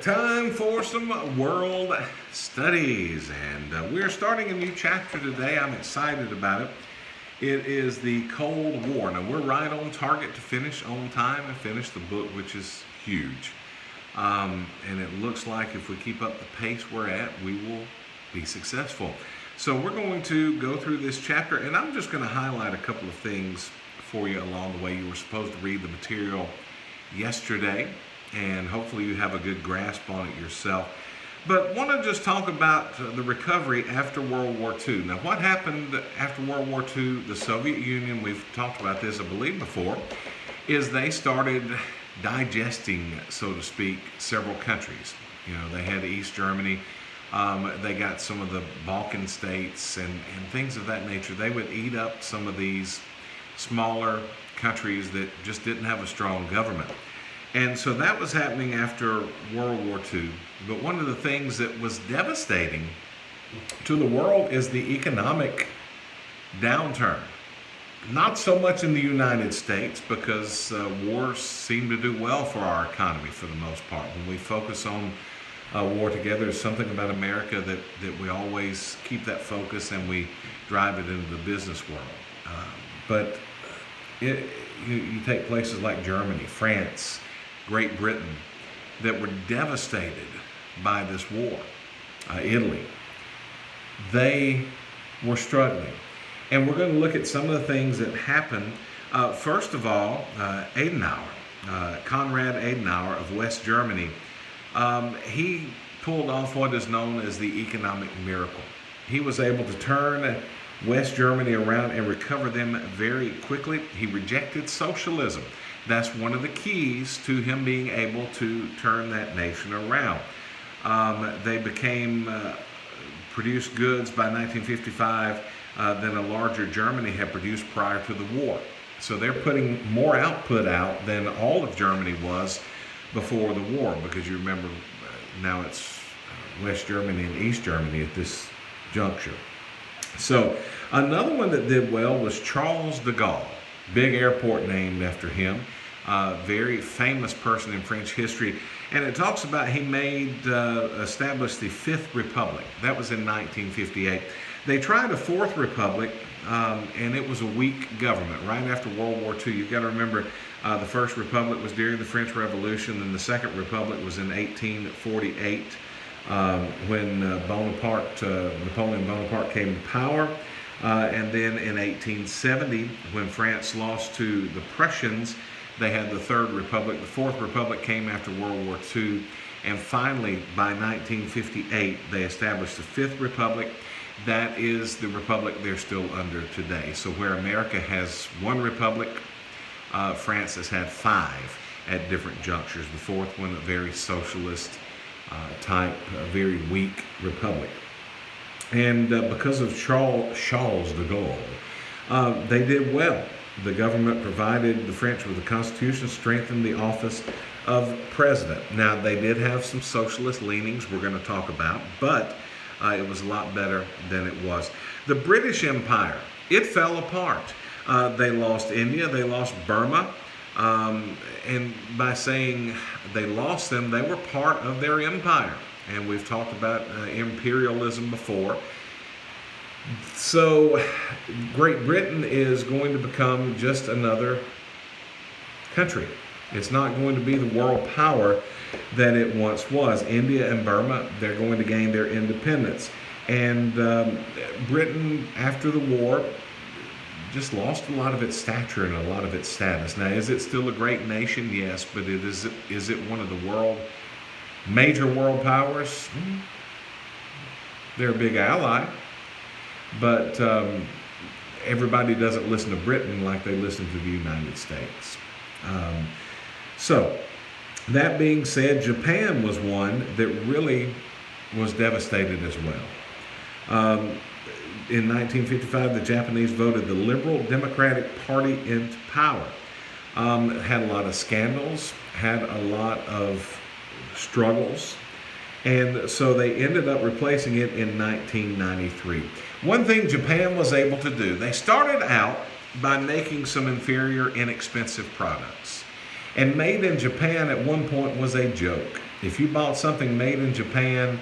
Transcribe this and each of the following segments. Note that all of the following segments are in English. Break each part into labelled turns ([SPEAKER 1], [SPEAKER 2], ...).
[SPEAKER 1] Time for some world studies, and we're starting a new chapter today. I'm excited about it. It is the Cold War. Now, we're right on target to finish on time and finish the book, which is huge. And it looks like if we keep up the pace we're at, we will be successful. So we're going to go through this chapter, and I'm just going to highlight a couple of things for you along the way. You were supposed to read the material yesterday, and hopefully you have a good grasp on it yourself. But want to just talk about the recovery after World War II. Now, what happened after World War II, the Soviet Union, we've talked about this, I believe, before, is they started digesting, so to speak, several countries. You know, they had East Germany, they got some of the Balkan states and things of that nature. They would eat up some of these smaller countries that just didn't have a strong government. And so that was happening after World War II. But one of the things that was devastating to the world is the economic downturn. Not so much in the United States, because wars seem to do well for our economy for the most part. When we focus on war together, there's something about America that we always keep that focus and we drive it into the business world. You take places like Germany, France, Great Britain, that were devastated by this war, Italy. They were struggling. And we're going to look at some of the things that happened. First of all, Adenauer, Konrad Adenauer of West Germany, he pulled off what is known as the economic miracle. He was able to turn West Germany around and recover them very quickly. He rejected socialism. That's one of the keys to him being able to turn that nation around. They produced goods by 1955 than a larger Germany had produced prior to the war. So they're putting more output out than all of Germany was before the war, because you remember now it's West Germany and East Germany at this juncture. So another one that did well was Charles de Gaulle, big airport named after him, very famous person in French history. And it talks about he established the Fifth Republic. That was in 1958. They tried a Fourth Republic, and it was a weak government. Right after World War II, you've got to remember the First Republic was during the French Revolution, and the Second Republic was in 1848 when Napoleon Bonaparte came to power. And then in 1870, when France lost to the Prussians, they had the Third Republic. The Fourth Republic came after World War II. And finally, by 1958, they established the Fifth Republic. That is the republic they're still under today. So where America has one republic, France has had five at different junctures. The fourth one, a very socialist type, very weak republic. And because of Charles de Gaulle, they did well. The government provided the French with a constitution, strengthened the office of president. Now, they did have some socialist leanings we're going to talk about, but it was a lot better than it was. The British Empire, it fell apart. They lost India, they lost Burma, and by saying they lost them, they were part of their empire. And we've talked about imperialism before. So Great Britain is going to become just another country. It's not going to be the world power that it once was. India and Burma, they're going to gain their independence. And Britain, after the war, just lost a lot of its stature and a lot of its status. Now, is it still a great nation? Yes, but is it one of the major world powers? They're a big ally, but everybody doesn't listen to Britain like they listen to the United States. So that being said, Japan was one that really was devastated as well. In 1955, the Japanese voted the Liberal Democratic Party into power. Had a lot of scandals, had a lot of struggles, and so they ended up replacing it in 1993. One thing Japan was able to do, they started out by making some inferior, inexpensive products. And made in Japan at one point was a joke. If you bought something made in Japan,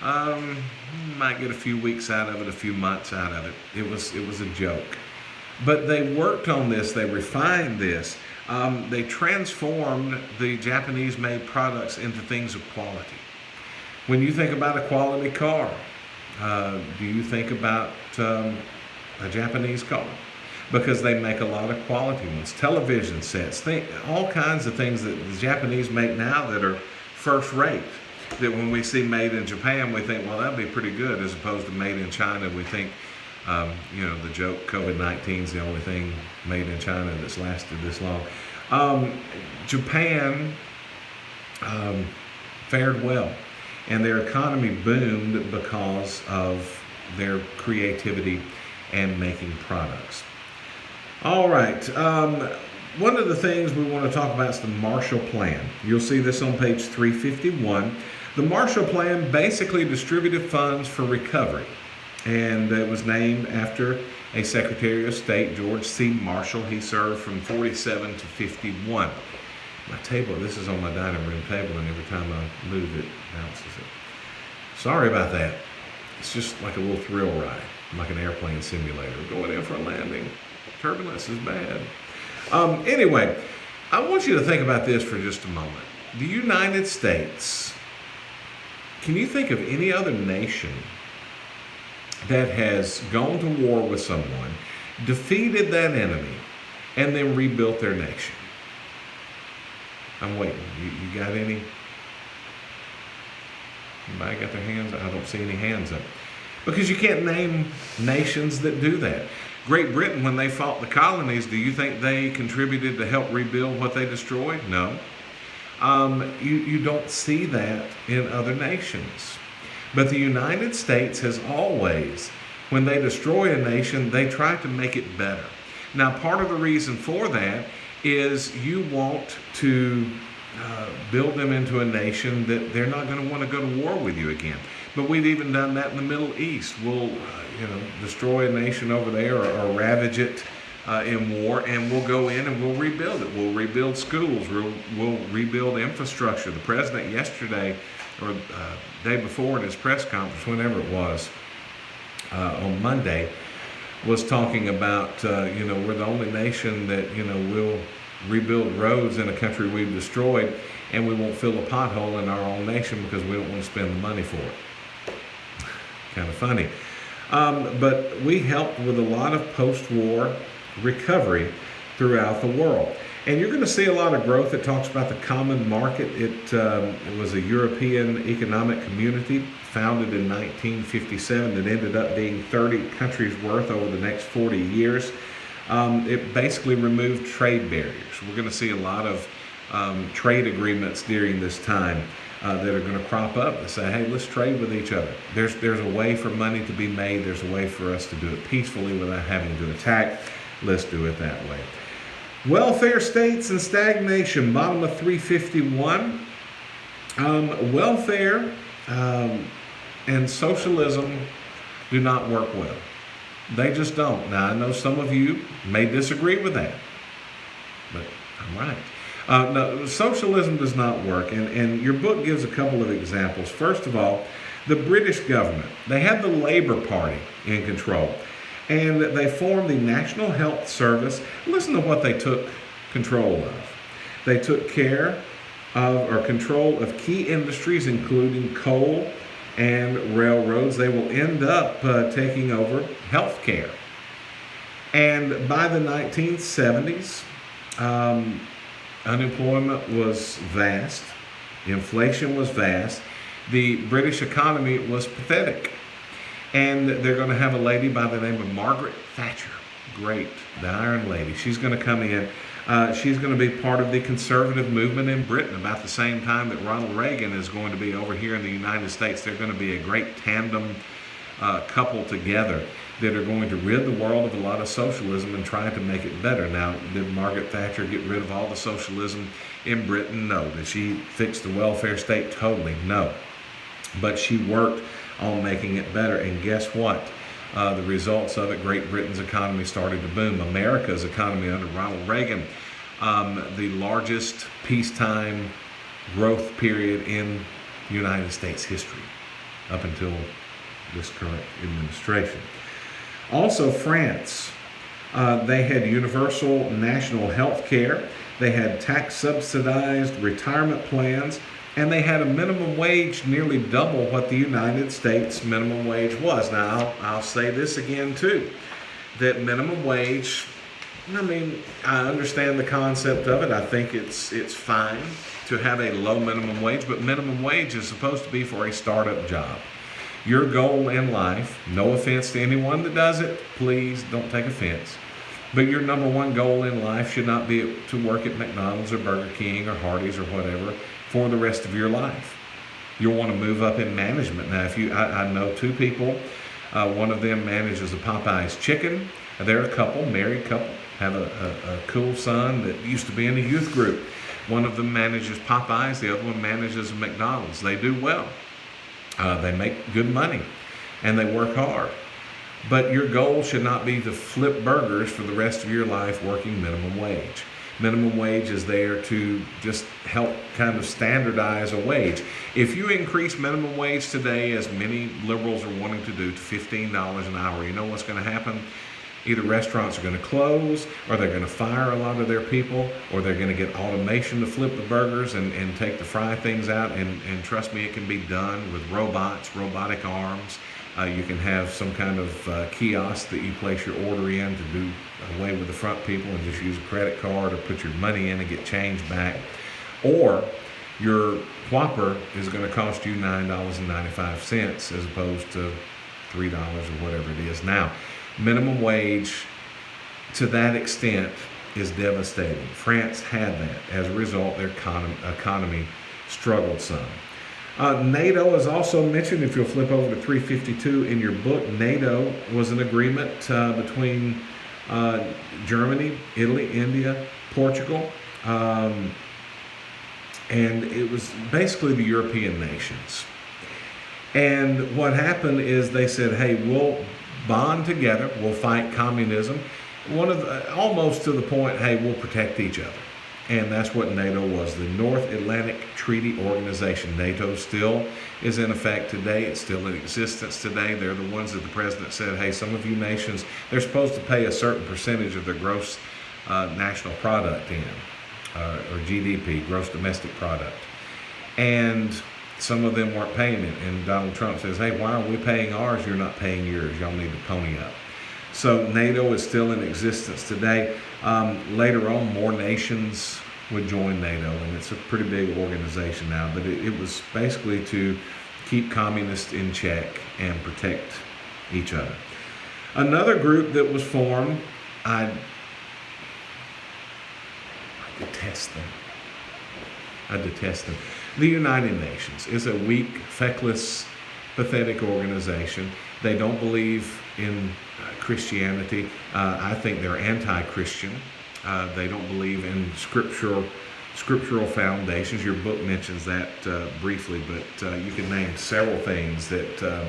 [SPEAKER 1] you might get a few weeks out of it, a few months out of it. It was a joke. But they worked on this, they refined this, they transformed the Japanese-made products into things of quality. When you think about a quality car, do you think about a Japanese car? Because they make a lot of quality ones. Television sets, all kinds of things that the Japanese make now that are first rate. That when we see made in Japan, we think, well, that'd be pretty good, as opposed to made in China. We think, the joke, COVID-19 is the only thing made in China that's lasted this long. Japan fared well, and their economy boomed because of their creativity and making products. All right. One of the things we want to talk about is the Marshall Plan. You'll see this on page 351. The Marshall Plan basically distributed funds for recovery, and it was named after a Secretary of State, George C. Marshall. He served from 47 to 51. My table, this is on my dining room table, and every time I move it, bounces it. Sorry about that. It's just like a little thrill ride, like an airplane simulator. Going in for a landing. Turbulence is bad. Anyway, I want you to think about this for just a moment. The United States, can you think of any other nation that has gone to war with someone, defeated that enemy, and then rebuilt their nation? I'm waiting. You got any? Anybody got their hands up? I don't see any hands up. Because you can't name nations that do that. Great Britain, when they fought the colonies, do you think they contributed to help rebuild what they destroyed? No. You don't see that in other nations. But the United States has always, when they destroy a nation, they try to make it better. Now, part of the reason for that is you want to build them into a nation that they're not going to want to go to war with you again. But we've even done that in the Middle East. We'll, destroy a nation over there or ravage it in war, and we'll go in and we'll rebuild it. We'll rebuild schools. We'll rebuild infrastructure. The president yesterday, or day before in his press conference, whenever it was, on Monday, was talking about, we're the only nation that, will rebuild roads in a country we've destroyed, and we won't fill a pothole in our own nation because we don't want to spend the money for it. Kind of funny. But we helped with a lot of post-war recovery throughout the world. And you're going to see a lot of growth. It talks about the common market. It was a European economic community founded in 1957 that ended up being 30 countries worth over the next 40 years. It basically removed trade barriers. We're going to see a lot of trade agreements during this time that are going to crop up and say, hey, let's trade with each other. There's a way for money to be made. There's a way for us to do it peacefully without having to attack. Let's do it that way. Welfare states and stagnation, bottom of 351. Welfare and socialism do not work well. They just don't. Now, I know some of you may disagree with that, but I'm right. No, socialism does not work, and your book gives a couple of examples. First of all, the British government, they had the Labour Party in control, and they formed the National Health Service. Listen to what they took control of. They took care of or control of key industries, including coal and railroads. They will end up taking over health care. And by the 1970s, unemployment was vast, inflation was vast, the British economy was pathetic. And they're going to have a lady by the name of Margaret Thatcher. Great, the Iron Lady. She's going to come in. She's going to be part of the conservative movement in Britain about the same time that Ronald Reagan is going to be over here in the United States. They're going to be a great tandem couple together that are going to rid the world of a lot of socialism and try to make it better. Now, did Margaret Thatcher get rid of all the socialism in Britain? No. Did she fix the welfare state? Totally no. But she worked on making it better, and guess what? The results of it, Great Britain's economy started to boom. America's economy under Ronald Reagan, the largest peacetime growth period in United States history up until this current administration. Also, France, they had universal national health care, they had tax subsidized retirement plans, and they had a minimum wage nearly double what the United States minimum wage was. Now, I'll say this again too, that minimum wage, I mean, I understand the concept of it. I think it's fine to have a low minimum wage, but minimum wage is supposed to be for a startup job. Your goal in life, no offense to anyone that does it, please don't take offense, but your number one goal in life should not be to work at McDonald's or Burger King or Hardee's or whatever for the rest of your life. You'll want to move up in management. Now, I know two people, one of them manages a Popeye's chicken. They're a couple, married couple, have a cool son that used to be in a youth group. One of them manages Popeye's, the other one manages McDonald's. They do well. They make good money and they work hard. But your goal should not be to flip burgers for the rest of your life working minimum wage. Minimum wage is there to just help kind of standardize a wage. If you increase minimum wage today, as many liberals are wanting to do, to $15 an hour, you know what's going to happen? Either restaurants are going to close, or they're going to fire a lot of their people, or they're going to get automation to flip the burgers and take the fry things out. And trust me, it can be done with robots, robotic arms. You can have some kind of kiosk that you place your order in to do away with the front people and just use a credit card or put your money in and get change back. Or your Whopper is going to cost you $9.95 as opposed to $3 or whatever it is now. Minimum wage to that extent is devastating. France had that. As a result, their economy struggled some. NATO is also mentioned. If you'll flip over to 352 in your book, NATO was an agreement between Germany, Italy, India, Portugal, and it was basically the European nations. And what happened is they said, hey, we'll bond together, we'll fight communism. Almost to the point, hey, we'll protect each other. And that's what NATO was, the North Atlantic Treaty Organization. NATO still is in effect today. It's still in existence today. They're the ones that the president said, hey, some of you nations, they're supposed to pay a certain percentage of their gross national product in, or GDP, gross domestic product. And some of them weren't paying it. And Donald Trump says, hey, why are we paying ours? You're not paying yours. Y'all need to pony up. So NATO is still in existence today. Later on, more nations would join NATO, and it's a pretty big organization now. But it was basically to keep communists in check and protect each other. Another group that was formed, I detest them. I detest them. The United Nations is a weak, feckless, pathetic organization. They don't believe in Christianity. I think they're anti-Christian. They don't believe in scriptural foundations. Your book mentions that briefly, but you can name several things that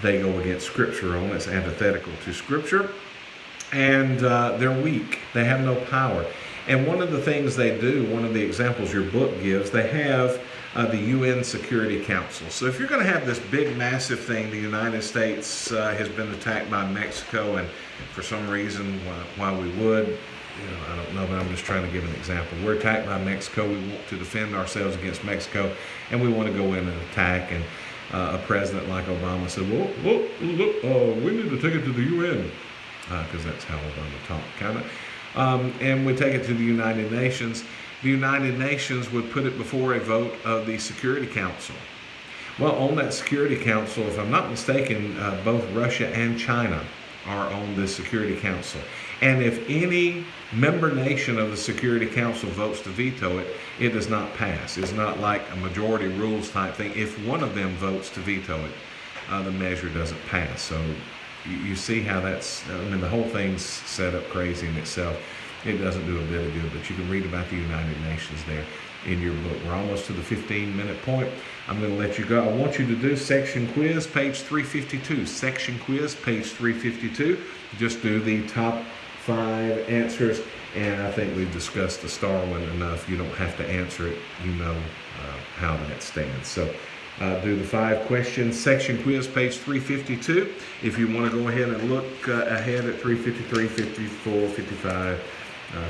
[SPEAKER 1] they go against Scripture on. It's antithetical to Scripture. And they're weak. They have no power. And one of the things they do, one of the examples your book gives, they have the UN Security Council. So if you're going to have this big, massive thing, the United States has been attacked by Mexico, and for some reason, why we would, I don't know, but I'm just trying to give an example. We're attacked by Mexico. We want to defend ourselves against Mexico, and we want to go in and attack. And a president like Obama said, well, look, we need to take it to the UN, because that's how Obama talked, kind of. And we take it to the United Nations. The United Nations would put it before a vote of the Security Council. Well, on that Security Council, if I'm not mistaken, both Russia and China are on the Security Council. And if any member nation of the Security Council votes to veto it, it does not pass. It's not like a majority rules type thing. If one of them votes to veto it, the measure doesn't pass. So you see how the whole thing's set up crazy in itself. It doesn't do a bit of good, but you can read about the United Nations there in your book. We're almost to the 15-minute point. I'm going to let you go. I want you to do section quiz, page 352. Section quiz, page 352. Just do the top 5 answers, and I think we've discussed the star one enough. You don't have to answer it. You know how that stands. So do the 5 questions. Section quiz, page 352. If you want to go ahead and look ahead at 353, 54, 55,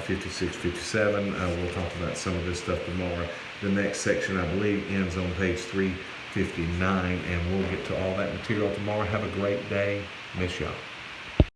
[SPEAKER 1] 56, 57. We'll talk about some of this stuff tomorrow. The next section, I believe, ends on page 359, and we'll get to all that material tomorrow. Have a great day. Miss y'all.